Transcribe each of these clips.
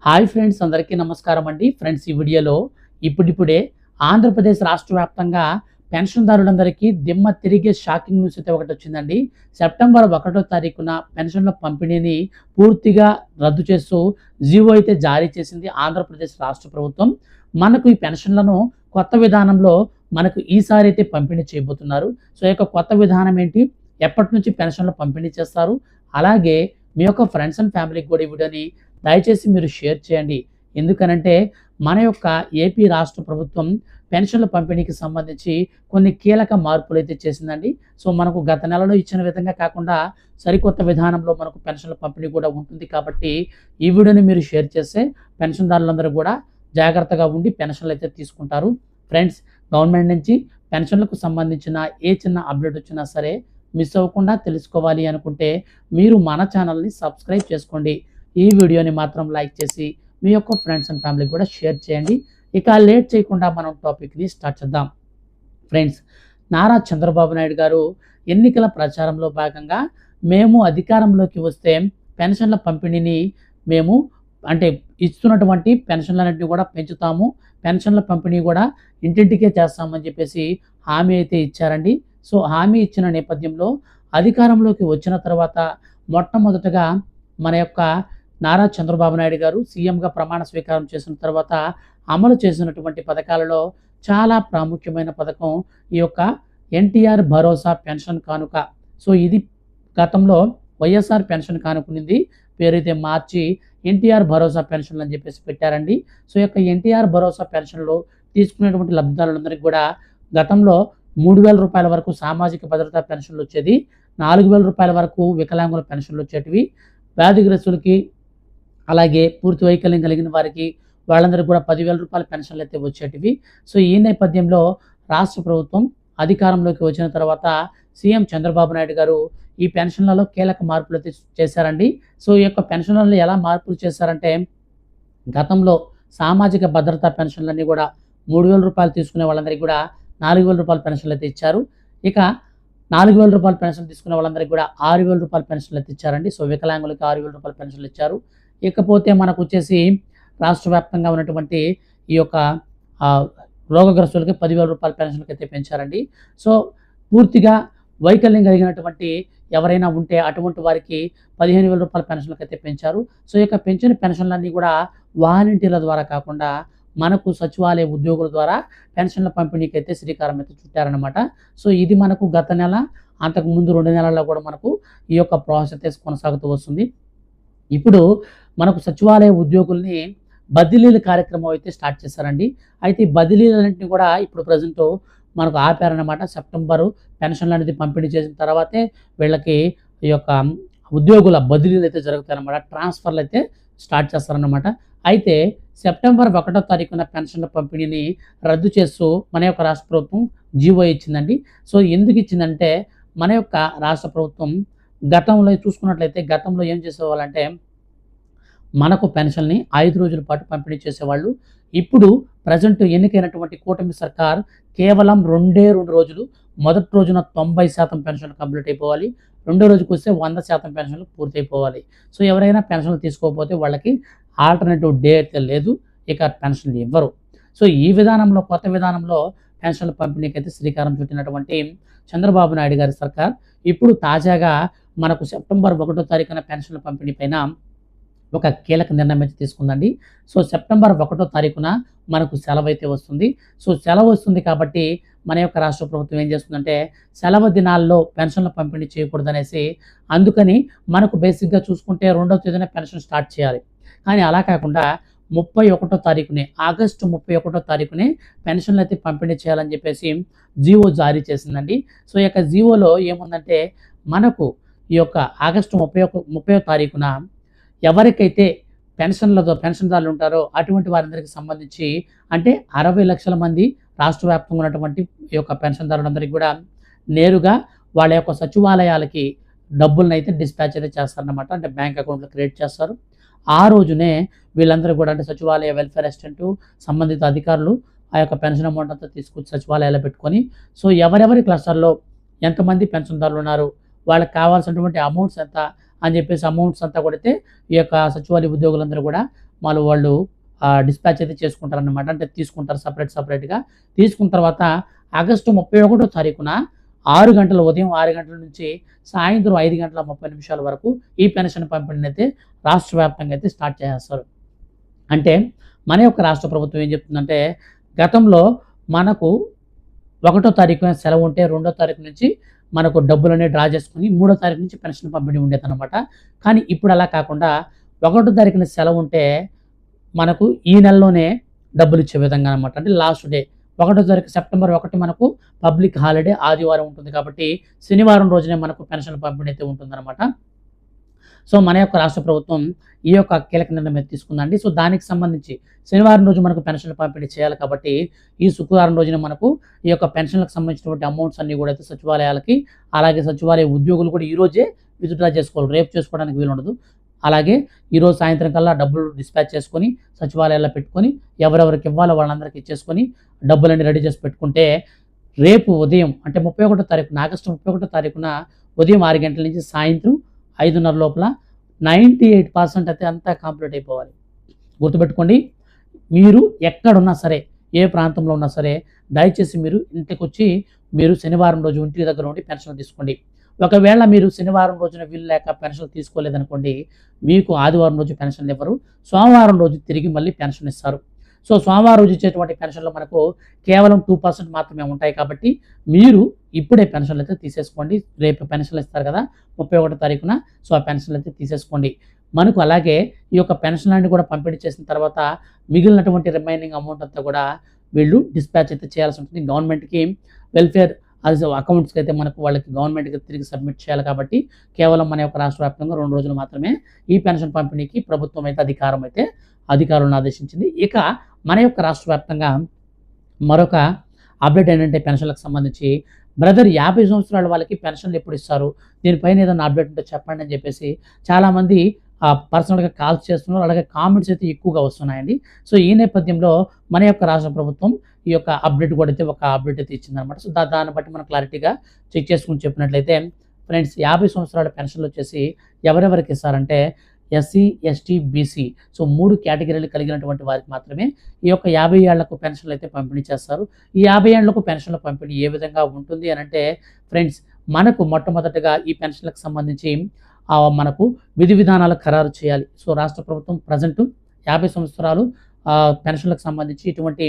Hi friends, అందరికీ నమస్కారం అండి. ఫ్రెండ్స్, ఈ వీడియోలో ఇప్పుడిప్పుడే ఆంధ్రప్రదేశ్ రాష్ట్ర వ్యాప్తంగా పెన్షన్దారులందరికీ దిమ్మ తిరిగే షాకింగ్ న్యూస్ అయితే ఒకటి వచ్చిందండి. సెప్టెంబర్ 1వ తారీఖున పెన్షన్ల పంపిణీని పూర్తిగా రద్దు చేస్తూ జీవో అయితే జారీ చేసింది ఆంధ్రప్రదేశ్ రాష్ట్ర ప్రభుత్వం. మనకు ఈ పెన్షన్లను కొత్త విధానంలో మనకు ఈసారి అయితే పంపిణీ చేయబోతున్నారు. సో ఈ యొక్క కొత్త విధానం ఏంటి, ఎప్పటి నుంచి పెన్షన్లు పంపిణీ చేస్తారు, అలాగే మీ యొక్క ఫ్రెండ్స్ అండ్ ఫ్యామిలీకి కూడా ఈ వీడియోని దయచేసి మీరు షేర్ చేయండి. ఎందుకనంటే మన యొక్క ఏపీ రాష్ట్ర ప్రభుత్వం పెన్షన్ల పంపిణీకి సంబంధించి కొన్ని కీలక మార్పులు అయితే చేసిందండి. సో మనకు గత నెలలో ఇచ్చిన విధంగా కాకుండా సరికొత్త విధానంలో మనకు పెన్షన్ల పంపిణీ కూడా ఉంటుంది. కాబట్టి ఈ వీడియోని మీరు షేర్ చేస్తే పెన్షన్దారులందరూ కూడా జాగ్రత్తగా ఉండి పెన్షన్లు అయితే తీసుకుంటారు. ఫ్రెండ్స్, గవర్నమెంట్ నుంచి పెన్షన్లకు సంబంధించిన ఏ చిన్న అప్డేట్ వచ్చినా సరే మిస్ అవ్వకుండా తెలుసుకోవాలి అనుకుంటే మీరు మన ఛానల్ని సబ్స్క్రైబ్ చేసుకోండి. ఈ వీడియోని మాత్రం లైక్ చేసి మీ యొక్క ఫ్రెండ్స్ అండ్ ఫ్యామిలీకి కూడా షేర్ చేయండి. ఇక లేట్ చేయకుండా మనం టాపిక్ని స్టార్ట్ చేద్దాం. ఫ్రెండ్స్, నారా చంద్రబాబు నాయుడు గారు ఎన్నికల ప్రచారంలో భాగంగా మేము అధికారంలోకి వస్తే పెన్షన్ల పంపిణీని మేము ఇస్తున్నటువంటి పెన్షన్లన్నింటినీ కూడా పెంచుతాము, పెన్షన్ల పంపిణీ కూడా ఇంటింటికే చేస్తామని చెప్పేసి హామీ అయితే ఇచ్చారండి. సో హామీ ఇచ్చిన నేపథ్యంలో అధికారంలోకి వచ్చిన తర్వాత మొట్టమొదటగా మన యొక్క నారా చంద్రబాబు నాయుడు గారు సీఎంగా ప్రమాణ స్వీకారం చేసిన తర్వాత అమలు చేసినటువంటి పథకాలలో చాలా ప్రాముఖ్యమైన పథకం ఈ యొక్క ఎన్టీఆర్ భరోసా పెన్షన్ కానుక. సో ఇది గతంలో వైఎస్ఆర్ పెన్షన్ కానుకునింది, పేరైతే మార్చి ఎన్టీఆర్ భరోసా పెన్షన్లు అని చెప్పేసి పెట్టారండి. సో ఈ యొక్క ఎన్టీఆర్ భరోసా పెన్షన్లు తీసుకునేటువంటి లబ్ధిదారులందరికీ కూడా గతంలో 3,000 రూపాయల వరకు సామాజిక భద్రతా పెన్షన్లు వచ్చేది, 4,000 రూపాయల వరకు వికలాంగుల పెన్షన్లు వచ్చేటివి, వ్యాధిగ్రస్తులకి అలాగే పూర్తి వైకల్యం కలిగిన వారికి వాళ్ళందరికీ కూడా 10,000 రూపాయల పెన్షన్లు అయితే వచ్చేటివి. సో ఈ నేపథ్యంలో రాష్ట్ర ప్రభుత్వం అధికారంలోకి వచ్చిన తర్వాత సీఎం చంద్రబాబు నాయుడు గారు ఈ పెన్షన్లలో కీలక మార్పులు అయితే చేశారండి. సో ఈ యొక్క పెన్షన్లలో ఎలా మార్పులు చేశారంటే, గతంలో సామాజిక భద్రతా పెన్షన్లన్నీ కూడా 3,000 రూపాయలు తీసుకునే వాళ్ళందరికీ కూడా 4,000 రూపాయల పెన్షన్లు అయితే ఇచ్చారు. ఇక 4,000 రూపాయల పెన్షన్ తీసుకునే వాళ్ళందరికీ కూడా 6,000 రూపాయల పెన్షన్లు అయితే ఇచ్చారండి. సో వికలాంగులకి 6,000 రూపాయల పెన్షన్లు ఇచ్చారు. ఇకపోతే మనకు వచ్చేసి రాష్ట్ర వ్యాప్తంగా ఉన్నటువంటి ఈ యొక్క రోగగ్రస్తులకి 10,000 రూపాయల పెన్షన్లకి అయితే పెంచారండి. సో పూర్తిగా వైకల్యం కలిగినటువంటి ఎవరైనా ఉంటే అటువంటి వారికి 15,000 రూపాయల పెన్షన్లకి అయితే పెంచారు. సో ఈ యొక్క పెంచిన పెన్షన్లన్నీ కూడా వాలంటీర్ల ద్వారా కాకుండా మనకు సచివాలయ ఉద్యోగుల ద్వారా పెన్షన్ల పంపిణీకి అయితే శ్రీకారం అయితే చుట్టారనమాట. సో ఇది మనకు గత నెల, అంతకుముందు 2 నెలల్లో కూడా మనకు ఈ యొక్క ప్రాసెస్ అయితే కొనసాగుతూ వస్తుంది. ఇప్పుడు మనకు సచివాలయ ఉద్యోగుల్ని బదిలీల కార్యక్రమం అయితే స్టార్ట్ చేశారండి. అయితే ఈ బదిలీలన్నింటినీ కూడా ఇప్పుడు ప్రజెంట్ మనకు ఆపారనమాట. సెప్టెంబరు పెన్షన్లు అనేది పంపిణీ చేసిన తర్వాతే వీళ్ళకి ఈ యొక్క ఉద్యోగుల బదిలీలు అయితే జరుగుతాయన్నమాట, ట్రాన్స్ఫర్లు అయితే స్టార్ట్ చేస్తారన్నమాట. అయితే సెప్టెంబర్ 1వ తారీఖున పెన్షన్ల పంపిణీని రద్దు చేస్తూ మన యొక్క రాష్ట్ర ప్రభుత్వం జీవో ఇచ్చిందండి. సో ఎందుకు ఇచ్చిందంటే, మన యొక్క రాష్ట్ర ప్రభుత్వం గతంలో చూసుకున్నట్లయితే గతంలో ఏం చేసేవాళ్ళంటే మనకు పెన్షన్ని 5 రోజుల పాటు పంపిణీ చేసేవాళ్ళు. ఇప్పుడు ప్రజెంట్ ఎన్నికైనటువంటి కూటమి సర్కార్ కేవలం 2 రోజులు, మొదటి రోజున 90% పెన్షన్లు కంప్లీట్ అయిపోవాలి, రెండో రోజుకి వస్తే 100% పెన్షన్లు పూర్తయిపోవాలి. సో ఎవరైనా పెన్షన్లు తీసుకోకపోతే వాళ్ళకి ఆల్టర్నేటివ్ డే అయితే లేదు, ఇక పెన్షన్లు ఇవ్వరు. సో ఈ విధానంలో, కొత్త విధానంలో పెన్షన్ల పంపిణీకి అయితే శ్రీకారం చుట్టినటువంటి చంద్రబాబు నాయుడు గారి సర్కార్ ఇప్పుడు తాజాగా మనకు సెప్టెంబర్ 1వ తారీఖున పెన్షన్ల పంపిణీ పైన ఒక కీలక నిర్ణయం అయితే తీసుకుందండి. సో సెప్టెంబర్ 1వ తారీఖున మనకు సెలవు అయితే వస్తుంది. సో సెలవు వస్తుంది కాబట్టి మన యొక్క రాష్ట్ర ప్రభుత్వం ఏం చేస్తుందంటే, సెలవు దినాల్లో పెన్షన్ల పంపిణీ చేయకూడదనేసి, అందుకని మనకు బేసిక్గా చూసుకుంటే 2వ తేదీన పెన్షన్ స్టార్ట్ చేయాలి. కానీ అలా కాకుండా 31వ తారీఖునే, ఆగస్టు 31వ తారీఖునే పెన్షన్లు అయితే పంపిణీ చేయాలని చెప్పేసి జీవో జారీ చేసిందండి. సో ఈ యొక్క జీవోలో ఏముందంటే, మనకు ఈ యొక్క ఆగస్టు 30వ తారీఖున ఎవరికైతే పెన్షన్దారులు ఉంటారో అటువంటి వారందరికీ సంబంధించి, అంటే 60 లక్షల మంది రాష్ట్ర వ్యాప్తంగా ఉన్నటువంటి ఈ యొక్క పెన్షన్దారులందరికీ కూడా నేరుగా వాళ్ళ యొక్క సచివాలయాలకి డబ్బులను అయితే డిస్పాచ్ అయితే చేస్తారన్నమాట. అంటే బ్యాంక్ అకౌంట్లో క్రియేట్ చేస్తారు. ఆ రోజునే వీళ్ళందరూ కూడా, అంటే సచివాలయ వెల్ఫేర్ అసిస్టెంట్ సంబంధిత అధికారులు ఆ యొక్క పెన్షన్ అమౌంట్ అంతా తీసుకొచ్చి సచివాలయాల్లో పెట్టుకొని, సో ఎవరెవరి క్లస్టర్లో ఎంతమంది పెన్షన్దారులు ఉన్నారు, వాళ్ళకి కావాల్సినటువంటి అమౌంట్స్ ఎంత అని చెప్పేసి అమౌంట్స్ అంతా కొడితే ఈ యొక్క సచివాలయ ఉద్యోగులందరూ కూడా వాళ్ళు డిస్పాచ్ అయితే చేసుకుంటారనమాట. అంటే తీసుకుంటారు సపరేట్‌గా. తీసుకున్న తర్వాత ఆగస్టు 31 తారీఖున 6 గంటల ఉదయం 6 గంటల నుంచి సాయంత్రం 5 గంటల 30 నిమిషాల వరకు ఈ పెన్షన్ పంపిణీనైతే రాష్ట్ర వ్యాప్తంగా అయితే స్టార్ట్ చేసేస్తారు. అంటే మన యొక్క రాష్ట్ర ప్రభుత్వం ఏం చెప్తుందంటే, గతంలో మనకు 1 తారీఖున సెలవు ఉంటే 2 తారీఖు నుంచి మనకు డబ్బులన్నీ డ్రా చేసుకొని 3 తారీఖు నుంచి పెన్షన్ పంపిణీ ఉండేదన్నమాట. కానీ ఇప్పుడు అలా కాకుండా 1 తారీఖున సెలవు ఉంటే మనకు ఈ నెలలోనే డబ్బులు ఇచ్చే విధంగా అనమాట. అంటే లాస్ట్ డే 1 తారీఖు సెప్టెంబర్ 1 మనకు పబ్లిక్ హాలిడే ఆదివారం ఉంటుంది కాబట్టి శనివారం రోజునే మనకు పెన్షన్ పంపిణీ అయితే ఉంటుందన్నమాట. సో మన యొక్క రాష్ట్ర ప్రభుత్వం ఈ యొక్క కీలక నిర్ణయం తీసుకుందండి. సో దానికి సంబంధించి శనివారం రోజు మనకు పెన్షన్లు పంపిణీ చేయాలి కాబట్టి ఈ శుక్రవారం రోజున మనకు ఈ యొక్క పెన్షన్లకు సంబంధించినటువంటి అమౌంట్స్ అన్ని కూడా అయితే సచివాలయాలకి, అలాగే సచివాలయ ఉద్యోగులు కూడా ఈ రోజే విత్‌డ్రా చేసుకోవాలి. రేపు చేసుకోవడానికి వీలుండదు. అలాగే ఈరోజు సాయంత్రం కల్లా డబ్బులు డిస్పాచ్ చేసుకొని సచివాలయాల్లో పెట్టుకొని ఎవరెవరికి ఇవ్వాలో వాళ్ళందరికీ ఇచ్చేసుకొని డబ్బులన్నీ రెడీ చేసి పెట్టుకుంటే రేపు ఉదయం అంటే 31 తారీఖున ఆగస్టు 31 తారీఖున ఉదయం 6 గంటల నుంచి సాయంత్రం 5:30 లోపల 98% అయితే అంతా కంప్లీట్ అయిపోవాలి. గుర్తుపెట్టుకోండి, మీరు ఎక్కడున్నా సరే, ఏ ప్రాంతంలో ఉన్నా సరే దయచేసి మీరు ఇంటికొచ్చి మీరు శనివారం రోజు ఇంటి దగ్గర ఉండి పెన్షన్ తీసుకోండి. ఒకవేళ మీరు శనివారం రోజున వీలు లేక పెన్షన్ తీసుకోలేదనుకోండి, మీకు ఆదివారం రోజు పెన్షన్లు ఇవ్వరు. సోమవారం రోజు తిరిగి మళ్ళీ పెన్షన్ ఇస్తారు. సో సోమవారం రోజు ఇచ్చేటువంటి పెన్షన్లు మనకు కేవలం 2% మాత్రమే ఉంటాయి కాబట్టి మీరు ఇప్పుడే పెన్షన్లు అయితే తీసేసుకోండి. రేపు పెన్షన్లు ఇస్తారు కదా 31 తారీఖున, సో ఆ పెన్షన్లు అయితే తీసేసుకోండి. మనకు అలాగే ఈ యొక్క పెన్షన్లన్నీ కూడా పంపిణీ చేసిన తర్వాత మిగిలినటువంటి రిమైనింగ్ అమౌంట్ అంతా కూడా వీళ్ళు డిస్పాచ్ అయితే చేయాల్సి ఉంటుంది. గవర్నమెంట్‌కి వెల్ఫేర్ అకౌంట్స్‌కి అయితే మనకు వాళ్ళకి గవర్నమెంట్‌కి తిరిగి సబ్మిట్ చేయాలి కాబట్టి కేవలం మన యొక్క రాష్ట్ర వ్యాప్తంగా 2 రోజులు మాత్రమే ఈ పెన్షన్ పంపిణీకి ప్రభుత్వం అయితే అధికారులను ఆదేశించింది. ఇక మన యొక్క రాష్ట్ర వ్యాప్తంగా మరొక అప్డేట్ ఏంటంటే పెన్షన్లకు సంబంధించి బ్రదర్ 50 సంవత్సరాల వాళ్ళకి పెన్షన్లు ఎప్పుడు ఇస్తారు? దీనిపైన ఏదైనా అప్డేట్ ఉంటే చెప్పండి అని చెప్పేసి చాలామంది పర్సనల్‌గా కాల్స్ చేస్తున్నారు. అలాగే కామెంట్స్ అయితే ఎక్కువగా వస్తున్నాయండి. సో ఈ నేపథ్యంలో మన యొక్క రాష్ట్ర ప్రభుత్వం ఈ యొక్క అప్డేట్ కూడా అయితే ఒక అప్డేట్ అయితే ఇచ్చిందనమాట. సో దాన్ని బట్టి మనం క్లారిటీగా చెక్ చేసుకొని చెప్పినట్లయితే ఫ్రెండ్స్ 50 సంవత్సరాల పెన్షన్లు వచ్చేసి ఎవరెవరికి ఇస్తారంటే ఎస్సీ, ఎస్టీ, బీసీ సో 3 కేటగిరీలు కలిగినటువంటి వారికి మాత్రమే ఈ యొక్క 50 ఏళ్లకు పెన్షన్లు అయితే పంపిణీ చేస్తారు. ఈ 50 ఏళ్లకు పెన్షన్ల పంపిణీ ఏ విధంగా ఉంటుంది అనంటే ఫ్రెండ్స్, మనకు మొట్టమొదటగా ఈ పెన్షన్లకు సంబంధించి మనకు విధి విధానాలు ఖరారు చేయాలి. సో రాష్ట్ర ప్రభుత్వం ప్రజెంట్ 50 సంవత్సరాలు పెన్షన్లకు సంబంధించి ఇటువంటి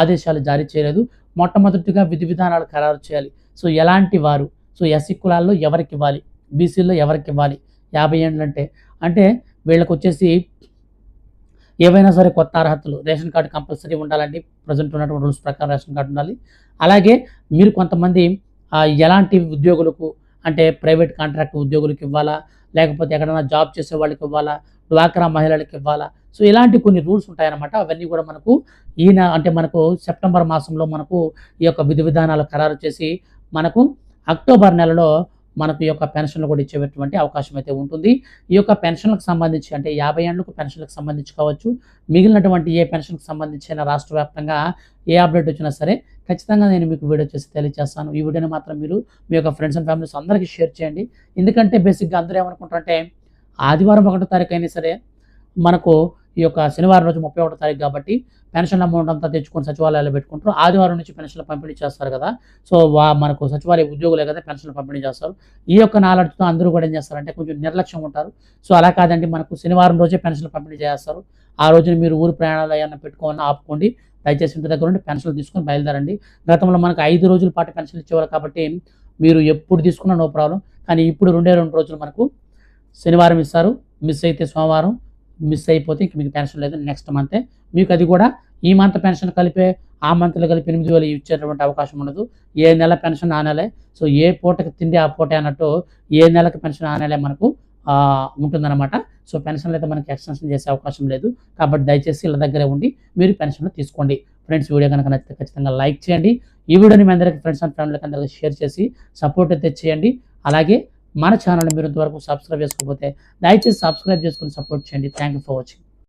ఆదేశాలు జారీ చేయలేదు. మొట్టమొదటిగా విధి విధానాలు ఖరారు చేయాలి. సో ఎలాంటి వారు, సో ఎస్సీ కులాల్లో ఎవరికి ఇవ్వాలి, బీసీల్లో ఎవరికి ఇవ్వాలి, 50 ఏళ్ళు అంటే వీళ్ళకి వచ్చేసి ఏవైనా సరే కొత్త అర్హతలు రేషన్ కార్డు కంపల్సరీ ఉండాలండి. ప్రజెంట్ ఉన్నటువంటి రూల్స్ ప్రకారం రేషన్ కార్డు ఉండాలి. అలాగే మీరు కొంతమంది ఎలాంటి ఉద్యోగులకు అంటే ప్రైవేట్ కాంట్రాక్ట్ ఉద్యోగులకు ఇవ్వాలా, లేకపోతే ఎక్కడైనా జాబ్ చేసే వాళ్ళకి ఇవ్వాలా, డ్వాక్రా మహిళలకు ఇవ్వాలా, సో ఇలాంటి కొన్ని రూల్స్ ఉంటాయన్నమాట. అవన్నీ కూడా మనకు అంటే మనకు సెప్టెంబర్ మాసంలో మనకు ఈ యొక్క విధి విధానాలు ఖరారు చేసి మనకు అక్టోబర్ నెలలో మనకు ఈ యొక్క పెన్షన్లు కూడా ఇచ్చేటువంటి అవకాశం అయితే ఉంటుంది. ఈ యొక్క పెన్షన్లకు సంబంధించి అంటే 50 ఏళ్లకు పెన్షన్లకు సంబంధించి కావచ్చు, మిగిలినటువంటి ఏ పెన్షన్కి సంబంధించిన రాష్ట్ర వ్యాప్తంగా ఏ అప్డేట్ వచ్చినా సరే ఖచ్చితంగా నేను మీకు వీడియో చేసి తెలియజేస్తాను. ఈ వీడియోని మాత్రం మీరు మీ యొక్క ఫ్రెండ్స్ అండ్ ఫ్యామిలీస్ అందరికీ షేర్ చేయండి. ఎందుకంటే బేసిక్గా అందరూ ఏమనుకుంటారంటే ఆదివారం 1 తారీఖు అయినా సరే మనకు ఈ యొక్క శనివారం రోజు 31 తారీఖు కాబట్టి పెన్షన్ అమౌంట్ అంతా తెచ్చుకొని సచివాలయాల్లో పెట్టుకుంటారు. ఆదివారం నుంచి పెన్షన్లు పంపిణీ చేస్తారు కదా. సో మనకు సచివాలయ ఉద్యోగులే కదా పెన్షన్లు పంపిణీ చేస్తారు. ఈ యొక్క నాలెడ్జ్‌తో అందరూ కూడా ఏం చేస్తారంటే కొంచెం నిర్లక్ష్యంగా ఉంటారు. సో అలా కాదండి, మనకు శనివారం రోజే పెన్షన్లు పంపిణీ చేస్తారు. ఆ రోజున మీరు ఊరు ప్రయాణాలు ఏమన్నా పెట్టుకోవాలన్నా ఆపుకోండి. దయచేసి ఇంటి దగ్గర ఉండి పెన్షన్లు తీసుకొని బయలుదేరండి. గతంలో మనకు 5 రోజుల పాటు పెన్షన్లు ఇచ్చేవారు కాబట్టి మీరు ఎప్పుడు తీసుకున్నా నో ప్రాబ్లం. కానీ ఇప్పుడు 2 రోజులు మనకు శనివారం ఇస్తారు. మిస్ అయితే సోమవారం, మిస్ అయిపోతే ఇంక మీకు పెన్షన్ లేదు. నెక్స్ట్ మంతే మీకు అది కూడా ఈ మంత్ పెన్షన్ కలిపే ఆ మంత్లో కలిపి 8,000 ఇచ్చేటువంటి అవకాశం ఉండదు. ఏ నెల పెన్షన్ ఆ నెలే. సో ఏ పూటకి తిండి ఆ పూటే అన్నట్టు ఏ నెలకి పెన్షన్ ఆ నెలే మనకు ఉంటుందన్నమాట. సో పెన్షన్లు అయితే మనకి ఎక్స్టెన్షన్ చేసే అవకాశం లేదు. కాబట్టి దయచేసి ఇలా దగ్గరే ఉండి మీరు పెన్షన్లు తీసుకోండి. ఫ్రెండ్స్, వీడియో కనుక నచ్చితే ఖచ్చితంగా లైక్ చేయండి. ఈ వీడియోని మీ అందరికీ ఫ్రెండ్స్ అండ్ ఫ్యామిలీకి అందరికీ షేర్ చేసి సపోర్ట్ అయితే చేయండి. అలాగే మన ఛానల్ని మీరు ఇంతవరకు సబ్స్క్రైబ్ చేసుకోకపోతే దయచేసి సబ్స్క్రైబ్ చేసుకుని సపోర్ట్ చేయండి. Thank you for watching.